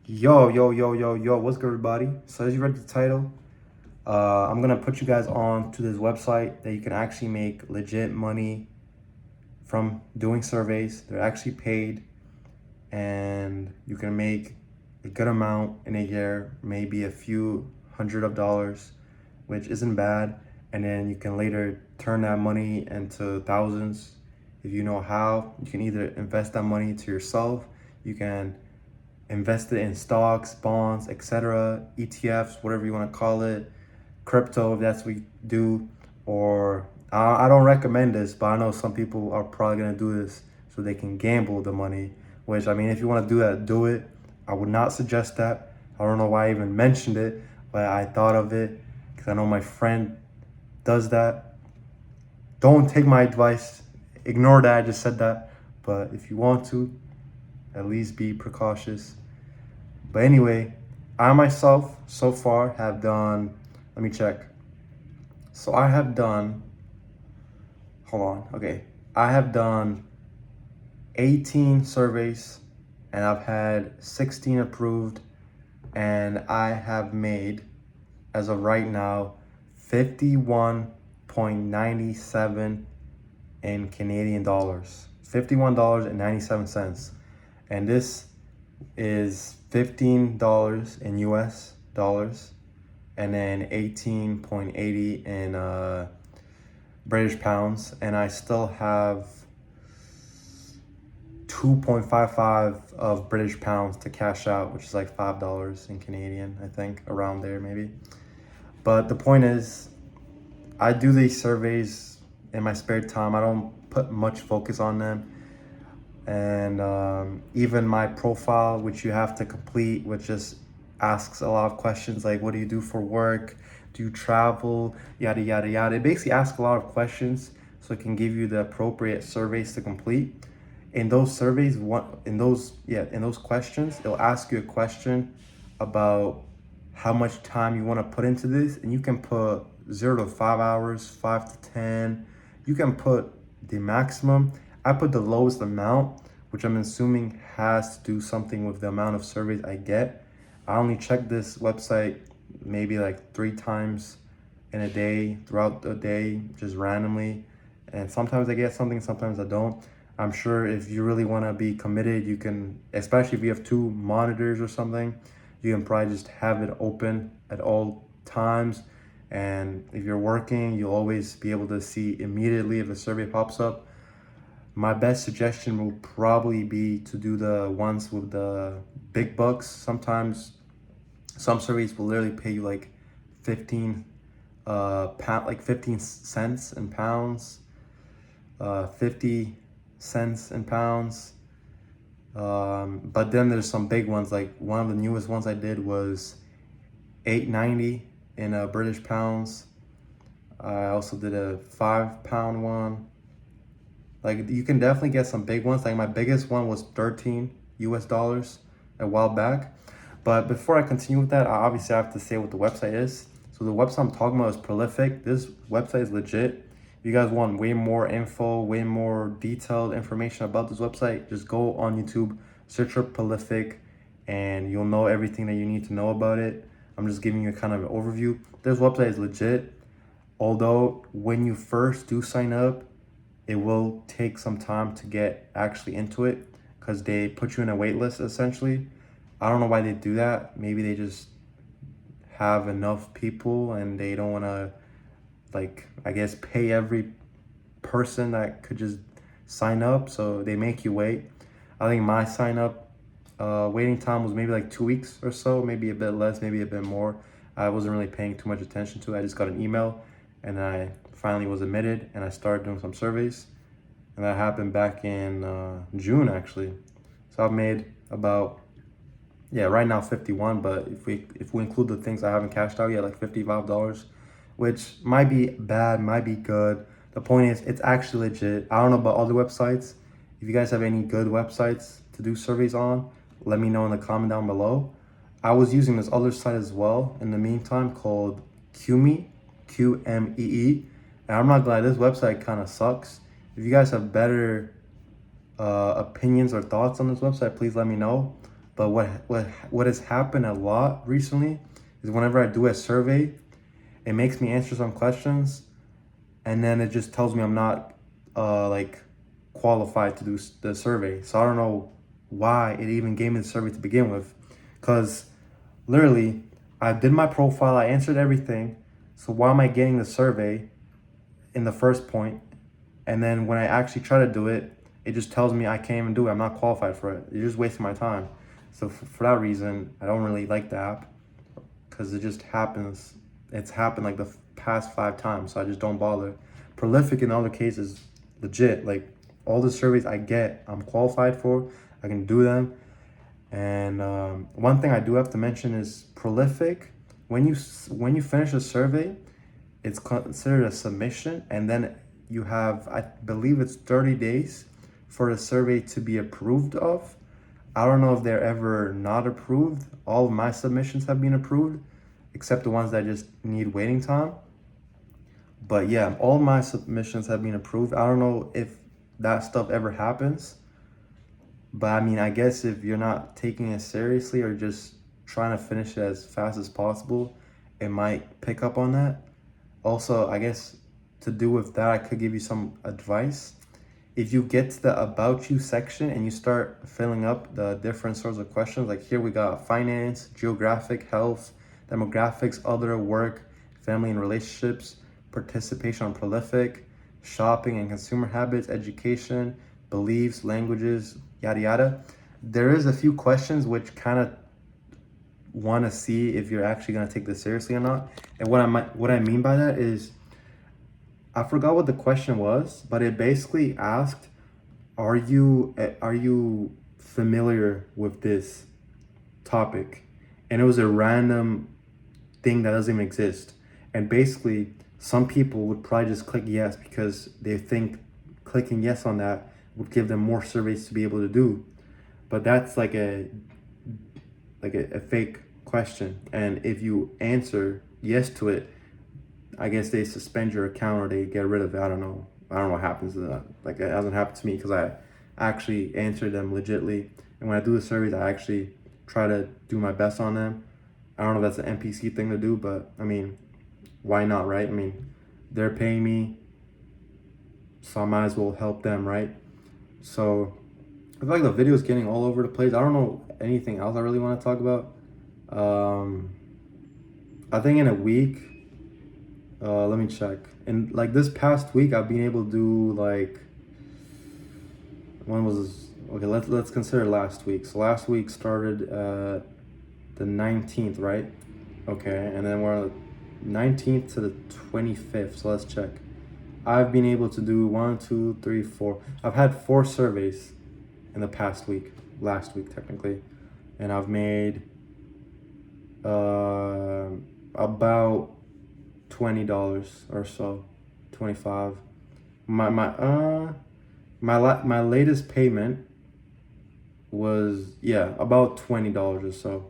Yo, what's good, everybody? So, as you read the title, I'm gonna put you guys on to this website that you can actually make legit money from doing surveys. They're actually paid, and you can make a good amount in a year, maybe a few hundred of dollars, which isn't bad. And then you can later turn that money into thousands if you know how. You can either invest that money to yourself, you can invested in stocks, bonds, etc., ETFs, whatever you want to call it, crypto, if that's what you do. Or I don't recommend this, but I know some people are probably going to do this so they can gamble the money, which, I mean, if you want to do that, do it. I would not suggest that. I don't know why I even mentioned it, but I thought of it because I know my friend does that. Don't take my advice. Ignore that I just said that. But if you want to, at least be precautious. But anyway, I myself so far have done, let me check. So I have done, hold on, okay. I have done 18 surveys and I've had 16 approved, and I have made, as of right now, 51.97 in Canadian dollars. $51.97. And this is $15 in US dollars, and then 18.80 in British pounds. And I still have 2.55 of British pounds to cash out, which is like $5 in Canadian, I think, around there maybe. But the point is, I do these surveys in my spare time. I don't put much focus on them. And even my profile, which you have to complete, which just asks a lot of questions like, what do you do for work, do you travel, yada yada yada. It basically asks a lot of questions so it can give you the appropriate surveys to complete. In those surveys, in those questions, it'll ask you a question about how much time you want to put into this, and you can put 0 to 5 hours, 5 to 10. You can put the maximum. I put the lowest amount, which I'm assuming has to do something with the amount of surveys I get. I only check this website maybe like 3 times in a day, throughout the day, just randomly. And sometimes I get something, sometimes I don't. I'm sure if you really want to be committed, you can, especially if you have 2 monitors or something, you can probably just have it open at all times. And if you're working, you'll always be able to see immediately if a survey pops up. My best suggestion will probably be to do the ones with the big bucks. Sometimes some surveys will literally pay you like 15 pound, like 15 cents in pounds, 50 cents in pounds. But then there's some big ones, like one of the newest ones I did was 8.90 in British pounds. I also did a 5 pound one. Like, you can definitely get some big ones. Like, my biggest one was 13 US dollars a while back. But before I continue with that, I obviously have to say what the website is. So the website I'm talking about is Prolific. This website is legit. If you guys want way more info, way more detailed information about this website, just go on YouTube, search for Prolific, and you'll know everything that you need to know about it. I'm just giving you a kind of an overview. This website is legit. Although when you first do sign up, it will take some time to get actually into it because they put you in a wait list essentially. I don't know why they do that. Maybe they just have enough people and they don't want to, like, I guess, pay every person that could just sign up. So they make you wait. I think my sign up waiting time was maybe like 2 weeks or so, maybe a bit less, maybe a bit more. I wasn't really paying too much attention to it. I just got an email and I finally was admitted and I started doing some surveys. And that happened back in June actually. So I've made about, yeah, right now 51, but if we include the things I haven't cashed out yet, like $55, which might be bad, might be good. The point is, it's actually legit. I don't know about other websites. If you guys have any good websites to do surveys on, let me know in the comment down below. I was using this other site as well in the meantime called QME, QMEE. And I'm not gonna lie, this website kind of sucks. If you guys have better opinions or thoughts on this website, please let me know. But what has happened a lot recently is whenever I do a survey, it makes me answer some questions, and then it just tells me I'm not like qualified to do the survey. So I don't know why it even gave me the survey to begin with, because literally I did my profile, I answered everything. So why am I getting the survey in the first point? And then when I actually try to do it, it just tells me I can't even do it. I'm not qualified for it. You're just wasting my time. So for that reason, I don't really like the app, because it just happens. It's happened like the past 5 times, so I just don't bother. Prolific in other cases, legit. Like all the surveys I get, I'm qualified for. I can do them. And one thing I do have to mention is Prolific. When you finish a survey, it's considered a submission, and then you have, I believe it's 30 days for the survey to be approved of. I don't know if they're ever not approved. All of my submissions have been approved, except the ones that just need waiting time. But yeah, all my submissions have been approved. I don't know if that stuff ever happens. But I mean, I guess if you're not taking it seriously or just trying to finish it as fast as possible, it might pick up on that. Also, I guess to do with that, I could give you some advice. If you get to the About You section and you start filling up the different sorts of questions, like here we got finance, geographic, health, demographics, other, work, family and relationships, participation on Prolific, shopping and consumer habits, education, beliefs, languages, yada yada. There is a few questions which kind of want to see if you're actually going to take this seriously or not. And what I mean by that is, I forgot what the question was, but it basically asked, are you familiar with this topic? And it was a random thing that doesn't even exist. And basically, some people would probably just click yes because they think clicking yes on that would give them more surveys to be able to do. But that's like a fake question. And if you answer yes to it, I guess they suspend your account or they get rid of it. I don't know. I don't know what happens to that. Like, it hasn't happened to me because I actually answered them legitly. And when I do the surveys, I actually try to do my best on them. I don't know if that's an NPC thing to do, but I mean, why not, right? I mean, they're paying me, so I might as well help them, right? So I feel like the video is getting all over the place. I don't know anything else I really want to talk about. I think in a week, let me check. In like this past week, I've been able to do like, when was this? Okay, let's consider last week. So last week started the 19th, right? Okay, and then we're on the 19th to the 25th. So let's check. I've been able to do 1, 2, 3, 4. I've had 4 surveys in the past week, last week technically, and I've made about $20 or so, 25. My latest payment was, yeah, about $20 or so.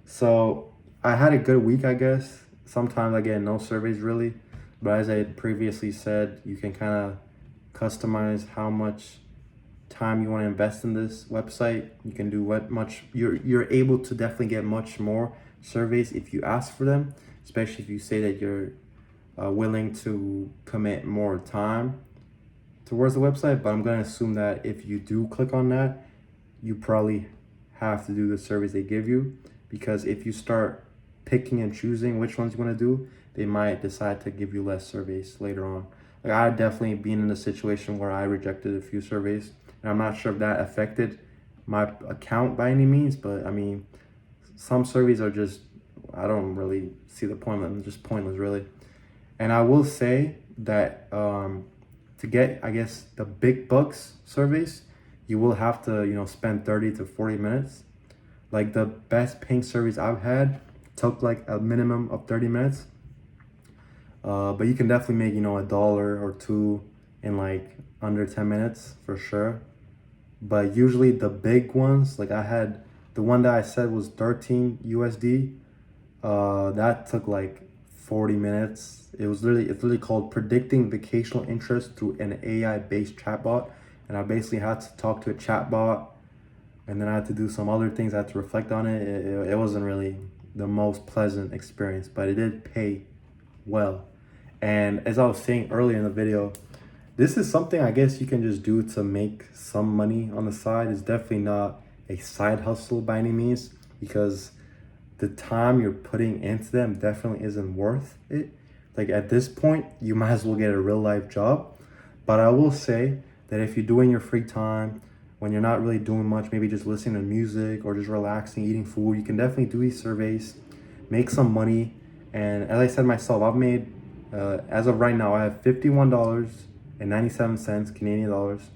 So I had a good week, I guess. Sometimes I get no surveys really, but as I had previously said, you can kind of customize how much time you want to invest in this website. You can do what much you're able to definitely get much more surveys if you ask for them, especially if you say that you're willing to commit more time towards the website. But I'm going to assume that if you do click on that, you probably have to do the surveys they give you, because if you start picking and choosing which ones you want to do, they might decide to give you less surveys later on. Like, I definitely been in a situation where I rejected a few surveys, and I'm not sure if that affected my account by any means, but I mean, some surveys are just, I don't really see the point of them, just pointless really. And I will say that to get, I guess, the big bucks surveys, you will have to, spend 30 to 40 minutes. Like the best paying surveys I've had took like a minimum of 30 minutes. But you can definitely make, $1 or $2 in like under 10 minutes for sure. But usually the big ones, like I had the one that I said was 13 USD. That took like 40 minutes. It's literally called Predicting Vacational Interest through an AI-based chatbot. And I basically had to talk to a chatbot and then I had to do some other things. I had to reflect on it. It wasn't really the most pleasant experience, but it did pay well. And as I was saying earlier in the video, this is something I guess you can just do to make some money on the side. It's definitely not a side hustle by any means, because the time you're putting into them definitely isn't worth it. Like at this point, you might as well get a real life job. But I will say that if you're doing your free time, when you're not really doing much, maybe just listening to music or just relaxing, eating food, you can definitely do these surveys, make some money. And as I said myself, I've made, as of right now, I have $51.97 Canadian dollars.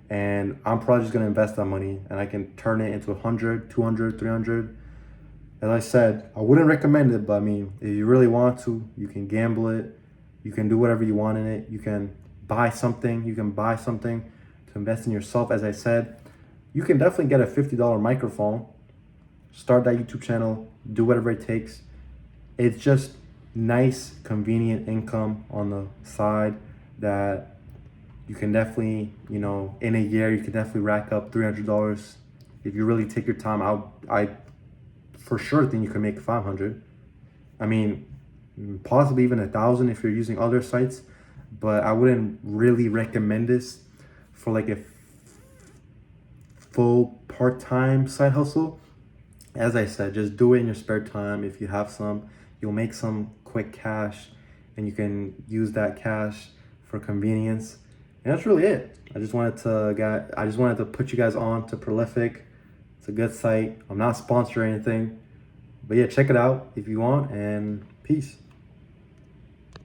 And I'm probably just gonna invest that money, and I can turn it into 100, 200, 300. As I said, I wouldn't recommend it, but I mean, if you really want to, you can gamble it. You can do whatever you want in it. You can buy something. You can buy something to invest in yourself. As I said, you can definitely get a $50 microphone, start that YouTube channel, do whatever it takes. It's just nice, convenient income on the side that you can definitely, in a year, you can definitely rack up $300. If you really take your time, I for sure think you can make 500. I mean, possibly even 1,000 if you're using other sites, but I wouldn't really recommend this for like a full part-time side hustle. As I said, just do it in your spare time. If you have some, you'll make some quick cash, and you can use that cash for convenience. And that's really it. I just wanted to put you guys on to Prolific. It's a good site. I'm not sponsoring anything, but yeah, check it out if you want, and peace.